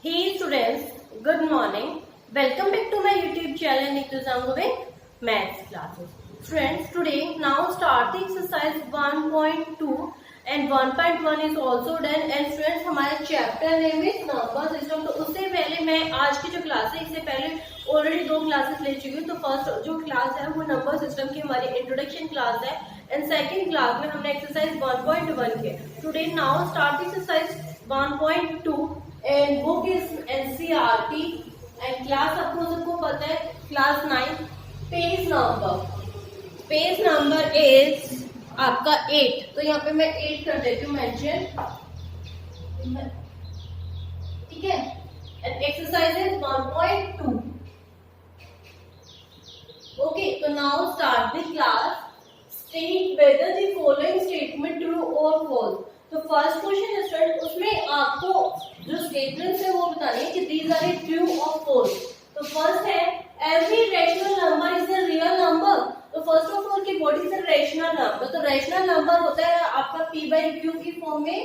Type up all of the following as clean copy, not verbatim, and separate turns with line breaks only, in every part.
Hey students, good morning. Welcome back to my YouTube channel Nitu Zangovin Maths classes. Friends, today now start the exercise 1.2 and 1.1 is also done. And friends, हमारा chapter name is number system. तो उससे पहले मैं आज की जो class है इससे पहले ऑलरेडी 2 क्लासेस ले चुकी हूँ. तो फर्स्ट जो क्लास है वो नंबर सिस्टम की हमारी इंट्रोडक्शन क्लास है एंड सेकेंड क्लास में हमने एक्सरसाइज 1.1 किया. Today now start exercise 1.2 and book is NCERT and class आपको सबको पता है क्लास 9. पेज नंबर इज आपका 8. तो यहाँ पे मैं 8 कर देती हूँ मेंशन. ठीक है. And exercise is 1.2. ओके, तो now start the class. State whether the following statement true और फॉल्स. तो फर्स्ट क्वेश्चन स्टूडेंट, उसमें आपको जो स्टेटमेंट्स है वो बतानी है कि दीज आर ट्रू और फॉल्स. तो फर्स्ट है every rational number is a real number. तो फर्स्ट ऑफ ऑल की what is a rational number. तो रैशनल नंबर होता है आपका p/q की फॉर्म में,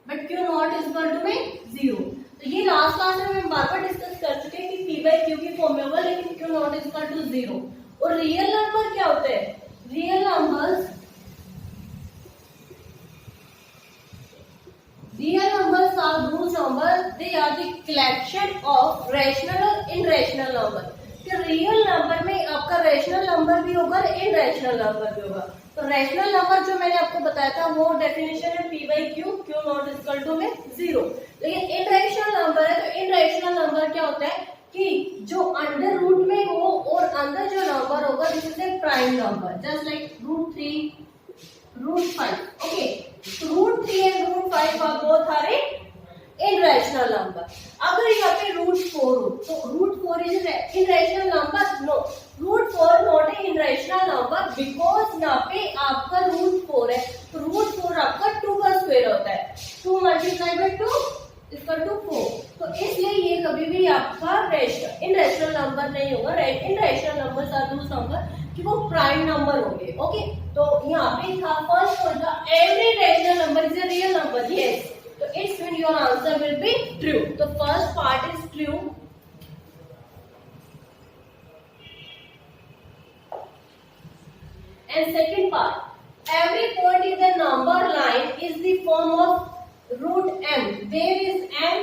but q not is equal to में 0. तो ये लास्ट क्लास में हम बार बार डिस्कस कर चुके हैं कि p/q की फॉर्म में होगा लेकिन q not is equal to 0. और रियल नंबर क्या होता है. Real numbers are those numbers, they are the collection of rational और irrational number. कि रियल नंबर में आपका रैशनल नंबर भी होगा और इनरैशनल नंबर भी होगा. तो रैशनल नंबर जो मैंने आपको बताया था वो डेफिनेशन है p/q, q not equal to में 0. लेकिन इनरैशनल नंबर है तो इनरैशनल नंबर क्या होता है कि जो अंडर रूट में हो और अंदर जो नंबर होगा this is a prime number. Just like √3, √5. Okay, √3 and √5 are both are a irrational number. अगर यहाँ पे √4 हो तो √4 is irrational number. No, √4 not a irrational number because यहाँ पे आपका √4 है. तो √4 आपका 2 का स्क्वायर होता है. 2 मल्टीप्लाई बाय 2 इक्वल टू 4. तो इसलिए ये कभी भी आपका इनरैशनल नंबर नहीं होगा. इनरैशनल नंबर आर दोस नंबर कि वो प्राइम नंबर होंगे. ओके, तो यहाँ पे था फर्स्ट होगा every rational number is a real number. Yes, तो it's mean your answer will be true. तो first part is true. And second part every point in the number line is the form of √m. There is m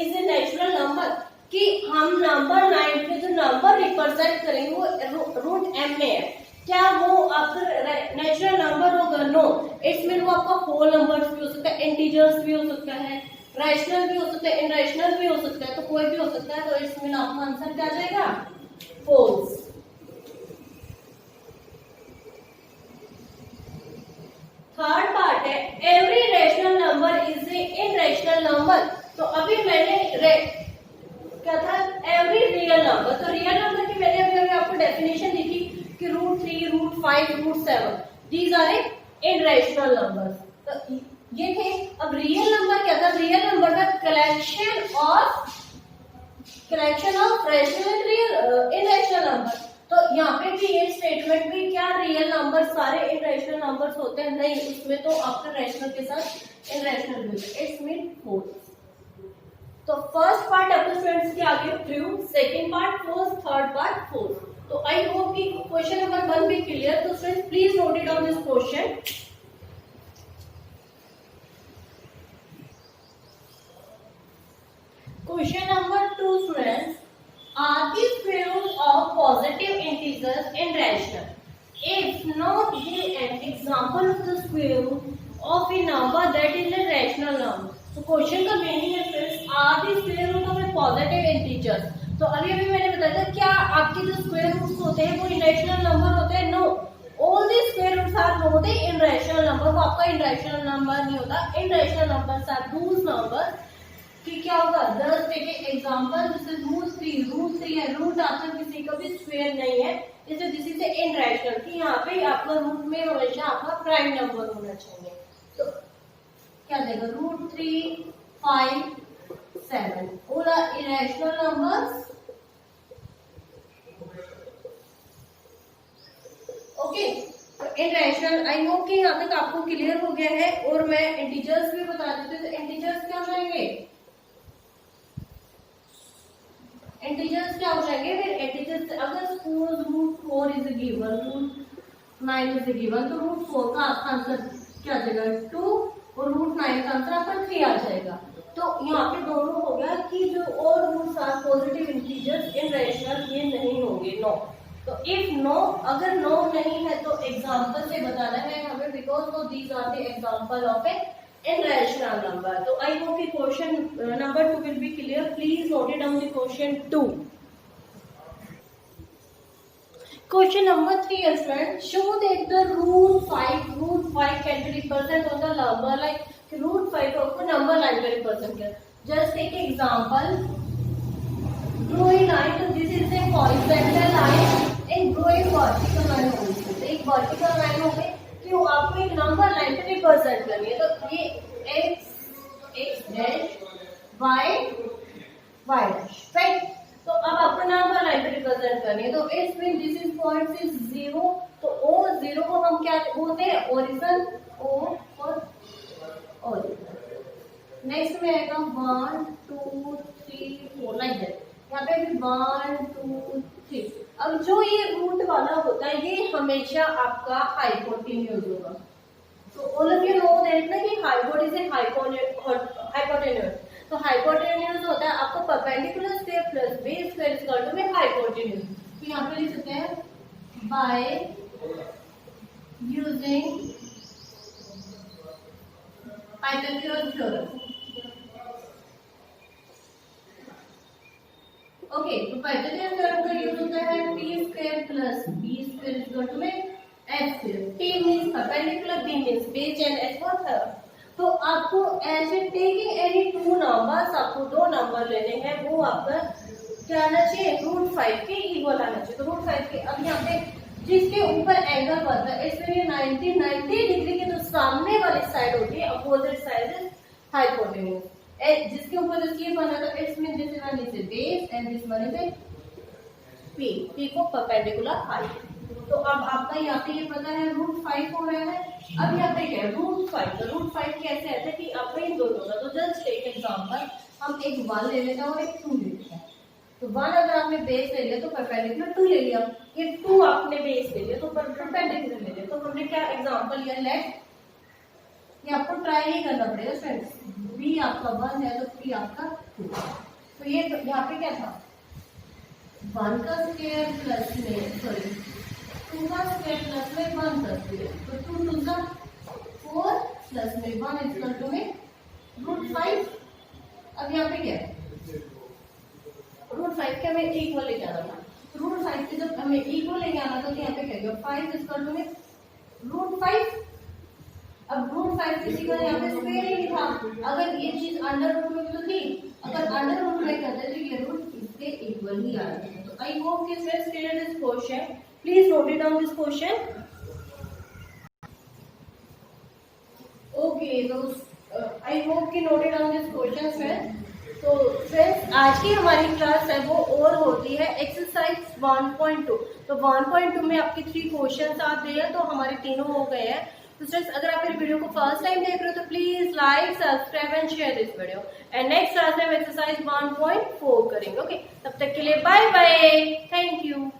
is a natural number. कि हम number line पे जो number represent करेंगे वो √m में है. क्या वो आपका नेचुरल नंबर होगा. नो, इट्स मीन वो आपका होल नंबर्स भी हो सकता है, इंटीजर्स भी हो सकता है, रैशनल भी हो सकता है, इनरैशनल भी हो सकता है. तो कोई भी हो सकता है. तो इट्स मीन आपका आंसर क्या आ जाएगा. फॉल्स. थर्ड पार्ट है every rational number is a irrational number. तो अभी मैंने क्या था एवरी रियल नंबर. तो रियल नंबर की मैंने अभी आपको डेफिनेशन दी थी कि √3, √5, √7 दीज आर इनरैशनल नंबर्स. तो ये थे. अब रियल नंबर क्या था. रियल नंबर का collection of rational and irrational number. तो यहाँ पे भी ये स्टेटमेंट भी क्या रियल नंबर सारे इनरैशनल नंबर्स होते हैं. नहीं, उसमें तो आपका रैशनल के साथ इनरैशनल भी होता है. It's mean false. तो फर्स्ट पार्ट आपके स्टूडेंट्स के आगे true, second part false, third part false. तो आई होप कि क्वेश्चन नंबर 1 भी क्लियर. तो students please note it down this question. Question number 2 students, are the square root of positive integers in rational? If not, give an example of the square root of a number that is a rational number. तो क्वेश्चन का meaning है friends are the square root of a positive integers. तो अभी मैंने बताया था क्या आपके जो स्क्वायर रूट्स होते हैं वो इनरैशनल नंबर होते हैं. No, all the square roots are not a irrational number. वो आपका इनरैशनल नंबर नहीं होता. Irrational numbers are those number कि क्या होगा. Just take example, this is √3 है. रूट आपका किसी का भी स्क्वायर नहीं है, इसलिए दिस इज इनरैशनल. कि यहाँ पे आपका रूट में हमेशा आपका प्राइम नंबर होना चाहिए. तो क्या देगा √3, 5, 7 all are irrational numbers. Okay, तो इनरैशनल. आई होप कि यहाँ तक आपको क्लियर हो गया है. और मैं इंटीजर्स भी बता देती हूँ. तो इंटीजर्स क्या हो जाएंगे. इंटीजर्स क्या हो जाएंगे फिर इंटीजर्स, अगर suppose root 4 is given, root 9 is given, तो रूट 4 का आपका आंसर क्या आ जाएगा 2 और रूट 9 का आंसर आपका 3 आ जाएगा। तो यहाँ पे दोनों हो गया कि जो और roots are positive integers irrational ये नहीं होंगे, नो। तो इफ नो, अगर नो नहीं है तो एग्जांपल से बताना है हमें, बिकॉज तो these are the example of a irrational number. So I hope the question number 2 will be clear. Please note it down the question 2. Question number 3, friends. Show that the root 5 can be represented on the number like root 5 को number line पे represent किया. Just take an example. Draw a line. So this is a horizontal line and draw a vertical line also. तो एक vertical line हो गई, क्यों आपको एक नंबर लाइन पे रिप्रेजेंट करनी है, तो ये x dash y dash, right. तो अब आपको नंबर लाइन पे रिप्रेजेंट करनी है, तो इसमें दिस इज पॉइंट इज 0, तो ओ 0 को हम क्या बोलते हैं ओरिजिन, ओ और ओरिजिन। नेक्स्ट में आएगा 1 2 3 4 लाइक दैट, यहाँ पे भी 1 2 3। अब जो ये रूट वाला होता है ये हमेशा आपका हाइपोटेन्यूज होगा। तो all of you know that ना कि हाइपोटेन्यूज है हाइपोटेन्यूज। तो हाइपोटेन्यूज होता है आपको perpendicular square plus base square equal to में हाइपोटेन्यूज। तो यहाँ पे लिख सकते हैं by using Pythagoras theorem. Okay, तो पाइथागोरस थ्योरम का यूज होता है t square plus b square equal to में h square. t means perpendicular, b means base and h for third. तो आपको ऐसे टेकिंग एनी टू नंबर्स, आपको दो नंबर लेने हैं, वो आपका क्या आना चाहिए रूट 5 के इक्वल आना चाहिए। तो रूट 5 के, अब यहाँ पे जिसके ऊपर एंगल बनता है इसमें ये 90 डिग्री के, तो सामने वाली साइड होती है अपोजिट साइड इज हाइपोटेन्यूज। जिसके ऊपर जो ये बना था इसमें this one is a base and this one is a p को परपेंडिकुलर हाइट। तो अब आपका यहाँ पे ये पता है रूट 5 हो रहा है। अब यहाँ पे क्या है रूट 5, तो रूट 5 कैसे आता है कि आपका इन दोनों का, तो जस्ट एक एग्जांपल हम एक 1 ले लेते हैं और एक 2 ले लेते हैं। तो 1 अगर आपने बेस ले लिया तो परपेंडिकुलर 2 ले लिया, ये 2 आपने बेस ले लिया तो परपेंडिकुलर ले लिया। तो हमने क्या एग्जांपल लिया लेट, ये आपको ट्राई नहीं करना पड़ेगा फ्रेंड्स, b आपका 1 है तो p आपका 2। तो ये यहाँ पे क्या था 1 का स्क्वायर प्लस में सॉरी 2 का स्क्वायर प्लस में 1 का स्क्वायर, तो 2 2 का 4 प्लस में 1 इक्वल टू में रूट 5। अब यहाँ पे क्या है रूट 5 के हमें इक्वल लेके आना था, रूट 5 के जब हमें इक्वल लेके आना था तो यहाँ पे क्या गया 5 इक्वल टू में रूट 5। अब रूट 5 किसी का यहाँ पे स्क्वायर ही नहीं था, अगर ये चीज अंडर रूट में तो थी, अगर अंडर रूट में करते तो ये रूट इसके इक्वल ही आ रहा है। तो आई होप कि friends clear this question, please note it down this question. Okay, तो आई होप कि note it down this question friends. तो फ्रेंड्स आज की हमारी क्लास है वो और होती है एक्सरसाइज 1.2। तो 1.2 में आपके 3 क्वेश्चंस आते हैं, तो हमारे तीनों हो गए हैं। तो फ्रेंड्स अगर आप मेरे वीडियो को फर्स्ट टाइम देख रहे हो तो please like subscribe and share this video, and next class में हम एक्सरसाइज 1.4 करेंगे। ओके, तब तक के लिए बाय बाय, थैंक यू।